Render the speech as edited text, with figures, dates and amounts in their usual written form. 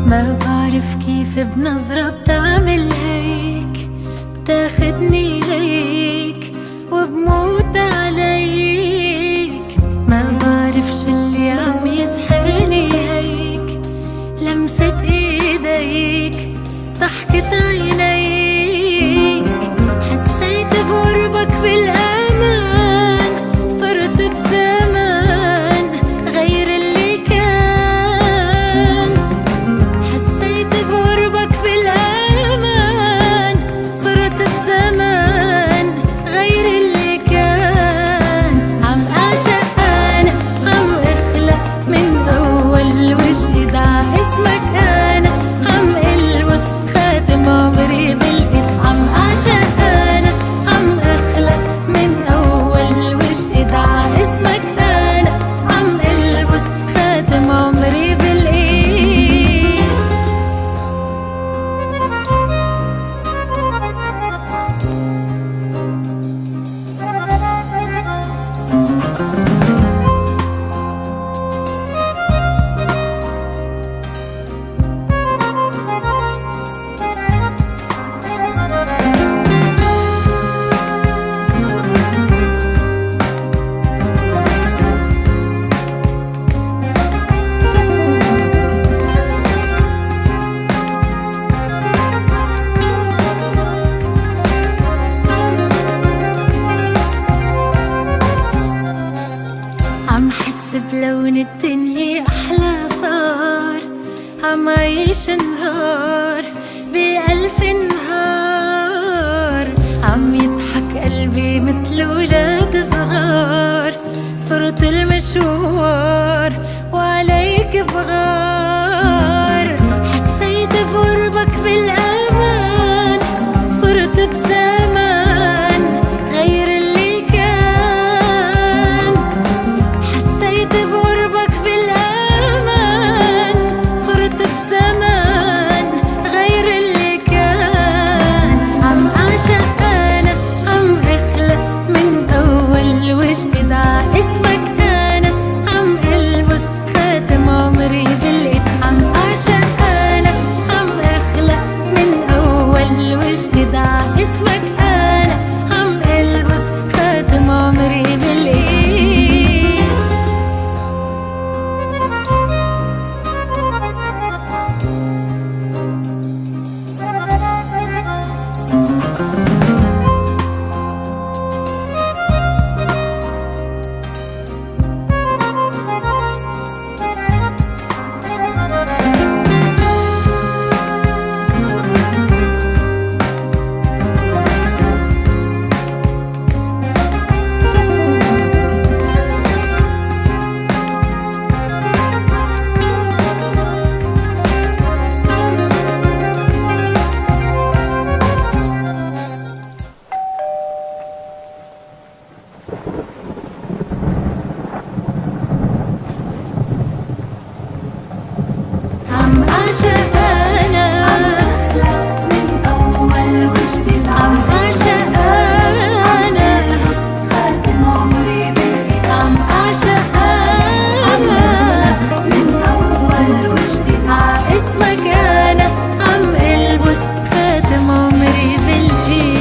ما بعرف كيف بنظرة بتعمل هيك، بتاخدني ليك وبموت عليك. ما بعرف شو اللي عم يسحرني هيك، لمسة ايديك، ضحكة عينيك. حسيت بقربك بالامان، صرت بزمان غير اللي كان. حسيت بقربك بالامان، صرت بزمان غير اللي كان. عم اعشق انا، عم اخلق من اول وجديد ع اسمك انا. عم البس خاتم عمري بالايد. عم اعشق انا، عم اخلق من اول وجديد ع اسمك انا. عم البس خاتم عمري بالايد. عم حس بلون الدنيا أحلى صار، عم عيش نهار بألف نهار. عم يضحك قلبي متل ولاد صغار، صرت المشوار وعليك بغار. حسيت بقربك بالأمان، صرت بزمان غير اللي كان. حسيت بقربك بالأمان، صرت بزمان غير اللي كان. عم أعشق أنا، عم أخلق من أول وجديد ع اسمك أنا. عم ألبس خاتم عمري بالإيد. عم أعشق أنا، عم أخلق من أول وجديد ع اسمك أنا. عم ألبس خاتم عمري بالإيد. عم أعشق أنا، عم أخلق من أول وجديد. عم أعشق أنا، ألبس خاتم عمري بالإيد. عم أعشق أنا، من أول وجديد ع اسمك أنا. عم ألبس خاتم عمري بالإيد.